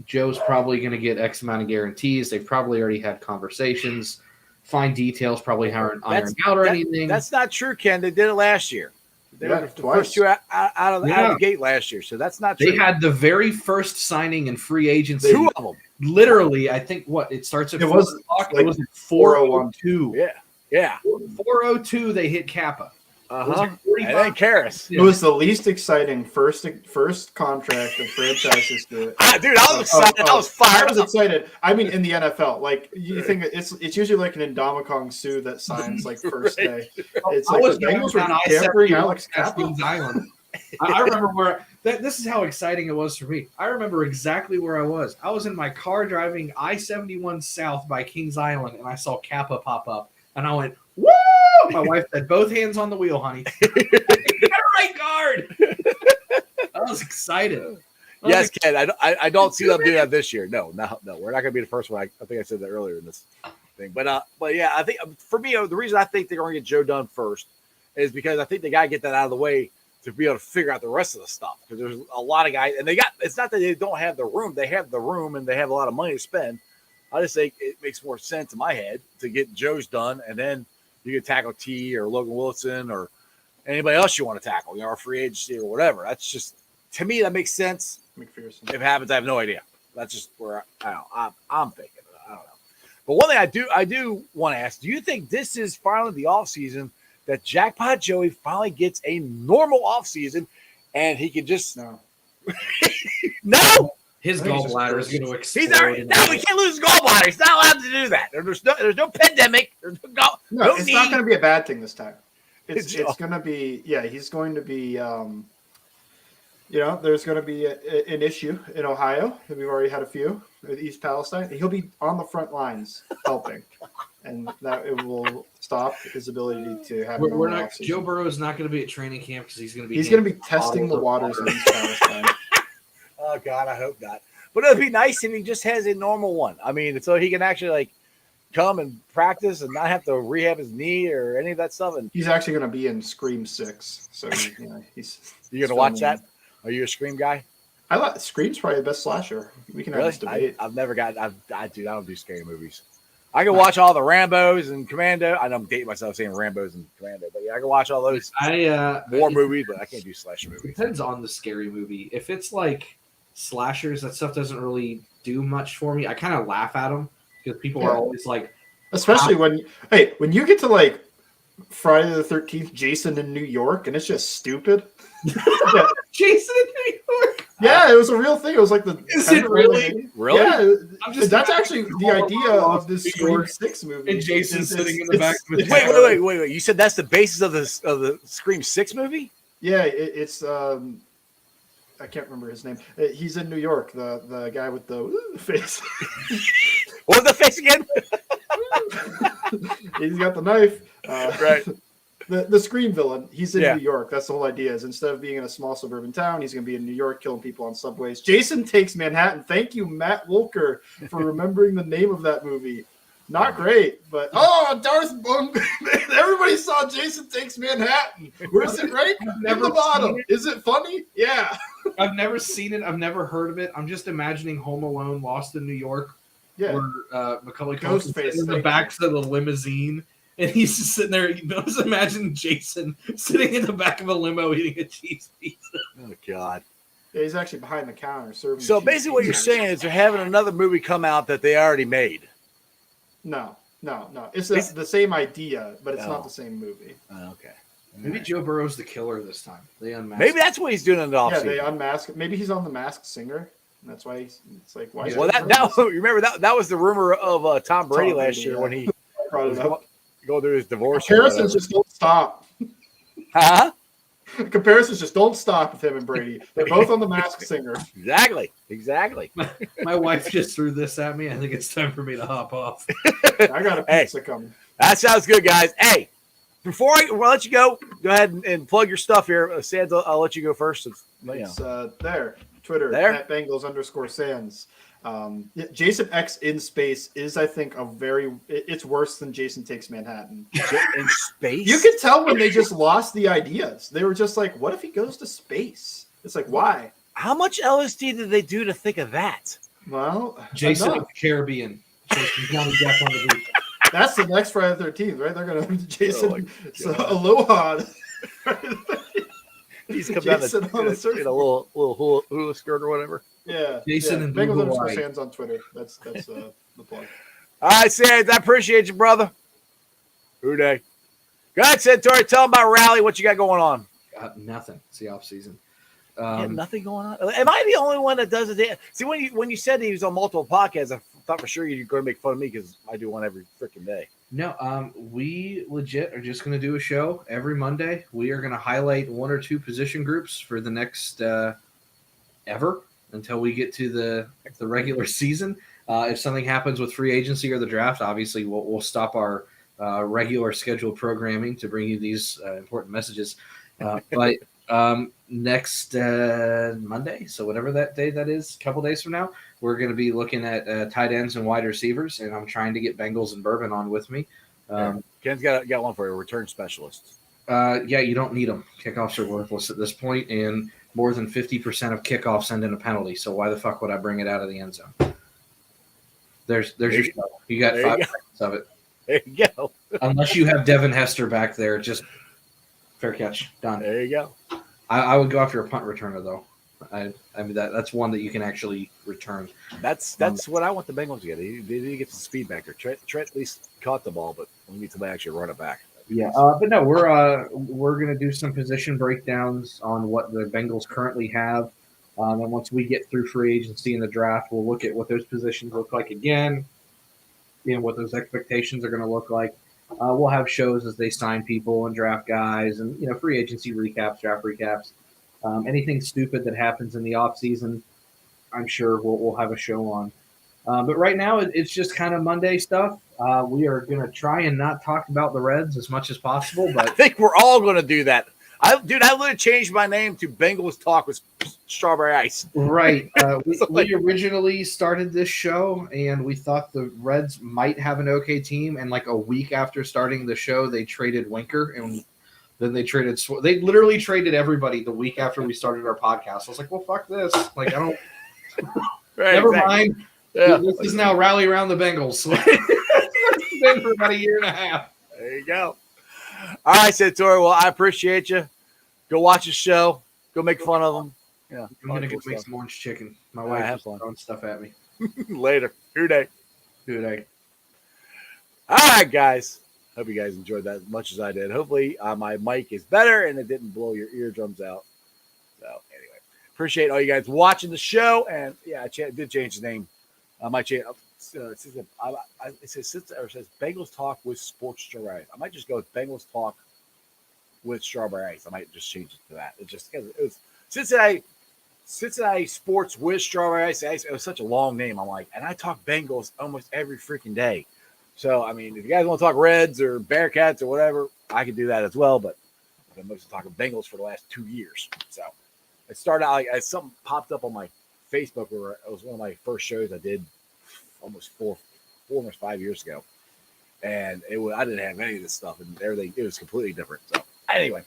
Joe's probably going to get X amount of guarantees. They've probably already had conversations. Fine details probably aren't ironed out or anything. That's not true, Ken. They did it last year. They were the twice. first two out of the gate last year, so that's not true. They had the very first signing in free agency. Two of them. Literally, I think it starts at 4 o'clock. It was 4:02. Yeah. 4:02. They hit Kappa. And then Karras. It was the least exciting first contract of franchise history. Dude, I was excited. I was fired. I was excited. I mean, in the NFL, like you think it's usually like an Indomitian Sue that signs like first day. It's like the Bengals were tampering Alex Kappa. I remember where this is how exciting it was for me. I remember exactly where I was. I was in my car driving I-71 south by Kings Island, and I saw Kappa pop up, and I went, "Woo!" My wife said, "Both hands on the wheel, honey." Get a right guard. I was excited. Yes, Ken. I don't see them doing that this year. No. We're not going to be the first one. I think I said that earlier in this thing. But yeah, I think for me, the reason I think they're going to get Joe done first is because I think they got to get that out of the way to be able to figure out the rest of the stuff. Because there's a lot of guys, and it's not that they don't have the room. They have the room, and they have a lot of money to spend. I just think it makes more sense in my head to get Joe's done, and then you can tackle T or Logan Wilson or anybody else you want to tackle, or free agency or whatever. That's just, to me, that makes sense. McPherson. If it happens, I have no idea. That's just where I'm thinking. I don't know. But one thing I do want to ask, do you think this is finally the offseason that Jackpot Joey finally gets a normal offseason and he can just No. His gallbladder is going to explode. We can't lose his gallbladder. He's not allowed to do that. There's no pandemic. There's no it's need. not going to be a bad thing this time. It's going to be, he's going to be, there's going to be an issue in Ohio. We've already had a few with East Palestine. He'll be on the front lines helping, and that it will stop his ability to have. Joe Burrow is not going to be at training camp because he's going to be testing the waters in East Palestine. Oh God, I hope not. But it'd be nice if he just has a normal one. I mean, so he can actually come and practice and not have to rehab his knee or any of that stuff. And he's actually going to be in Scream 6. So he's. You going to watch that? Are you a Scream guy? I like Scream's probably the best slasher. We can have this debate. I've never got. I don't do scary movies. I can watch all the Rambos and Commando. I know I'm dating myself saying Rambos and Commando, but I can watch all those war movies, but I can't do slasher movies. Depends on the scary movie. If it's like slashers, that stuff doesn't really do much for me. I kind of laugh at them because people are always like, especially when you get to Friday the 13th, Jason in New York, and it's just stupid. Jason in New York. Yeah, it was a real thing. It was like the. Is it really? Really? Yeah, that's actually the idea of this Scream 6 movie. And Jason sitting in the back of the Wait. You said that's the basis of the Scream 6 movie? Yeah, it's I can't remember his name. He's in New York. The guy with the face. What's the face again? He's got the knife. Right. The Scream villain, he's in New York. That's the whole idea. Is instead of being in a small suburban town, he's going to be in New York, killing people on subways. Jason Takes Manhattan. Thank you, Matt Wolker, for remembering the name of that movie. Not great, but Darth Bunk. Everybody saw Jason Takes Manhattan. Where's it? Right at the bottom. Is it funny? Yeah. I've never seen it. I've never heard of it. I'm just imagining Home Alone, Lost in New York, where Macaulay Culkin in the back of the limousine. And he's just sitting there. Just imagine Jason sitting in the back of a limo eating a cheese pizza. Oh, God. Yeah, he's actually behind the counter serving. So basically what you're saying is they're having another movie come out that they already made. No. It's the same idea, but it's not the same movie. Okay. Maybe Joe Burrow's the killer this time. They unmasked. Maybe that's what he's doing in the offseason. Yeah, they unmask. Maybe he's on The Masked Singer. And that's why it's like, why? Well, remember that was the rumor of Tom Brady last year when he brought it up. Go through his divorce. Comparisons just don't stop. Huh? Comparisons just don't stop with him and Brady. They're both on The Masked Singer. Exactly. My wife just threw this at me. I think it's time for me to hop off. I got a pizza coming. That sounds good, guys. Hey, Before I let you go ahead and plug your stuff here. Sands, I'll let you go first. It's there. Twitter There? at Bengals_Sands. Jason X in space is, I think, it's worse than Jason Takes Manhattan. In space? You could tell when they just lost the ideas. They were just like, what if he goes to space? It's like, why? How much LSD did they do to think of that? Well, Jason enough. Caribbean. Jason Johnny Depp on the beach. That's the next Friday the 13th, right? They're going to Jason. Oh Aloha. He's come down in a little hula skirt or whatever. Yeah. Jason and Bengals_Sands on Twitter. That's the plug. All right, Sands, I appreciate you, brother. Who day? Go ahead, Centauri. Tell them about Rally. What you got going on? Nothing. It's the off season. Nothing going on. Am I the only one that does it? See, when you said he was on multiple podcasts, I thought for sure you were going to make fun of me because I do one every freaking day. No, we legit are just going to do a show every Monday. We are going to highlight one or two position groups for the next ever until we get to the regular season. If something happens with free agency or the draft, obviously we'll stop our regular scheduled programming to bring you these important messages. But next Monday, so whatever that day that is, a couple days from now, we're going to be looking at tight ends and wide receivers, and I'm trying to get Bengals and Bourbon on with me. Ken's got one for you, return specialist. Yeah, you don't need them. Kickoffs are worthless at this point, and more than 50% of kickoffs end in a penalty. So why the fuck would I bring it out of the end zone? There's your show. You got 5 seconds of it. There you go. Unless you have Devin Hester back there, just fair catch. Done. There you go. I would go after a punt returner though. I mean that's one that you can actually return. That's what I want the Bengals to get. They need to get some speed back there. Trent at least caught the ball, but we need somebody to actually run it back. Yeah, but no, we're gonna do some position breakdowns on what the Bengals currently have, and once we get through free agency and the draft, we'll look at what those positions look like again, and what those expectations are going to look like. We'll have shows as they sign people and draft guys, and free agency recaps, draft recaps, anything stupid that happens in the off season. I'm sure we'll have a show on. But right now, it's just kind of Monday stuff. We are going to try and not talk about the Reds as much as possible. But I think we're all going to do that. I literally changed my name to Bengals Talk with Strawberry Ice. Right. We originally started this show, and we thought the Reds might have an okay team. And like a week after starting the show, they traded Winker, and then they traded. They literally traded everybody the week after we started our podcast. I was like, well, fuck this. Like, I don't. Right, never exactly. mind. Yeah. This is now Rally Around the Bengals. It's been for about a year and a half. There you go. All right, Santori. Well, I appreciate you. Go watch the show. Go make fun of them. Yeah, I'm gonna go make some orange chicken. My Yeah, wife have is fun. throwing stuff at me. Later. Who day? Good egg. All right, guys. Hope you guys enjoyed that as much as I did. Hopefully, my mic is better and it didn't blow your eardrums out. So, anyway, appreciate all you guys watching the show. And yeah, I did change the name. I might change. It says Bengals Talk with Sports Strawberry Ice. I might just go with Bengals Talk with Strawberry Ice. I might just change it to that. It just because it was Cincinnati Sports with Strawberry Ice. It was such a long name. I'm like, and I talk Bengals almost every freaking day. So, I mean, if you guys want to talk Reds or Bearcats or whatever, I can do that as well. But I've been mostly talking Bengals for the last 2 years. So it started out like something popped up on my Facebook where it was one of my first shows I did almost almost 5 years ago. And I didn't have any of this stuff and everything. It was completely different. So anyway,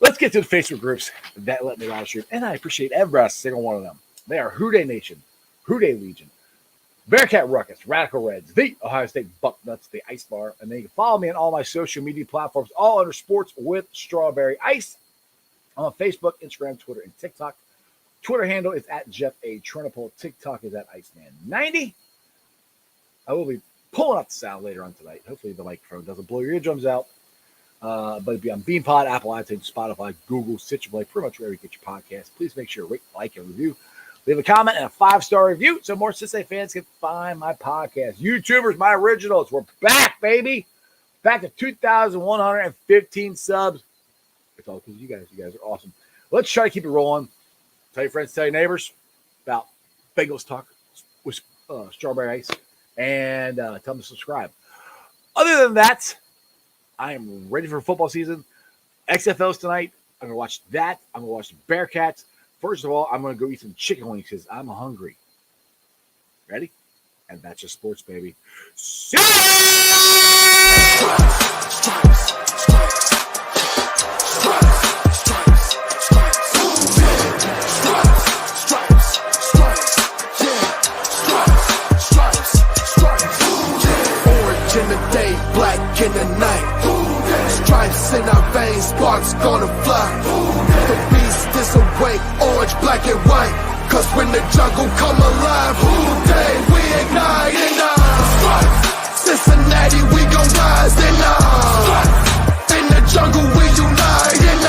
let's get to the Facebook groups that let me live stream. And I appreciate every single one of them. They are Who Dey Nation, Who Dey Legion, Bearcat Ruckus, Radical Reds, the Ohio State Bucknuts, the Ice Bar. And then you can follow me on all my social media platforms, all under Sports with Strawberry Ice. I'm on Facebook, Instagram, Twitter, and TikTok. Twitter handle is at Jeff A. Trunapole. TikTok is at Iceman90. I will be pulling up the sound later on tonight. Hopefully the microphone doesn't blow your eardrums out. But it'll be on BeanPod, Apple iTunes, Spotify, Google, Stitcher Play, pretty much wherever you get your podcasts. Please make sure to rate, like, and review. Leave a comment and a 5-star review so more Cincinnati fans can find my podcast. YouTubers, my originals, we're back, baby. Back to 2,115 subs. It's all because you guys. You guys are awesome. Let's try to keep it rolling. Tell your friends, tell your neighbors about Bengals Talk with Strawberry Ice. And tell them to subscribe. Other than that, I am ready for football season. XFL's tonight. I'm going to watch that. I'm going to watch the Bearcats. First of all, I'm going to go eat some chicken wings because I'm hungry. Ready? And that's your sports, baby. See ya! Orange in the day, black in the night. Stripes in our veins, sparks gonna fly. The beast is awake, orange, black and white. Cause when the jungle come alive, who day we ignite and Cincinnati, we gon' rise and in the jungle we unite and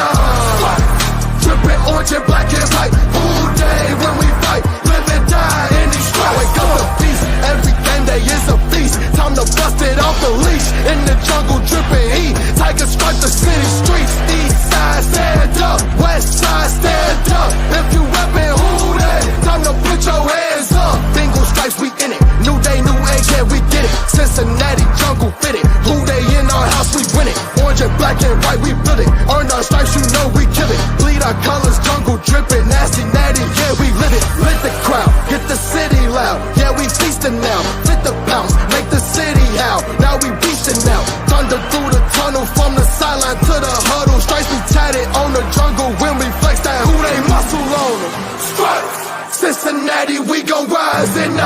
dripping orange and black and white. Who day when we fight, live and die in these stripes. Wake up the beast, every game day is a feast. Time to bust it off the leash. In the jungle dripping heat, tigers strike the city streets. East side stand up, west side stand up. If you reppin' who day, time to put your hands up. Bengals stripes, we in it. New day, new age, yeah, we get it. Cincinnati jungle fit it. Who day in our house, we win it. Orange and black and white, we build it. Earn our stripes, you know we kill it. Bleed our colors, jungle dripping. Nasty, natty, yeah, we live it. Lit the crowd, get the city loud. Yeah, we feasting now. Fit the bounce, make the city howl. Now we beastin' now. Thunder through the tunnel, from the sideline to the huddle. Stripes be tatted on the jungle when we flex that who they muscle on them. Stripes, Cincinnati, we gon' rise and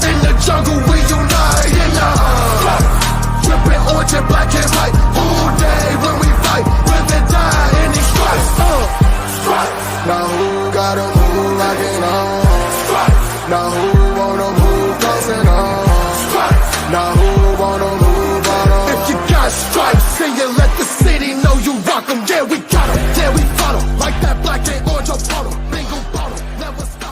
in the jungle we unite and dripping orange and black and white. Who day when we fight, live and die in these stripes. Stripes. Now who got 'em, who rockin' on? Stripes. Now who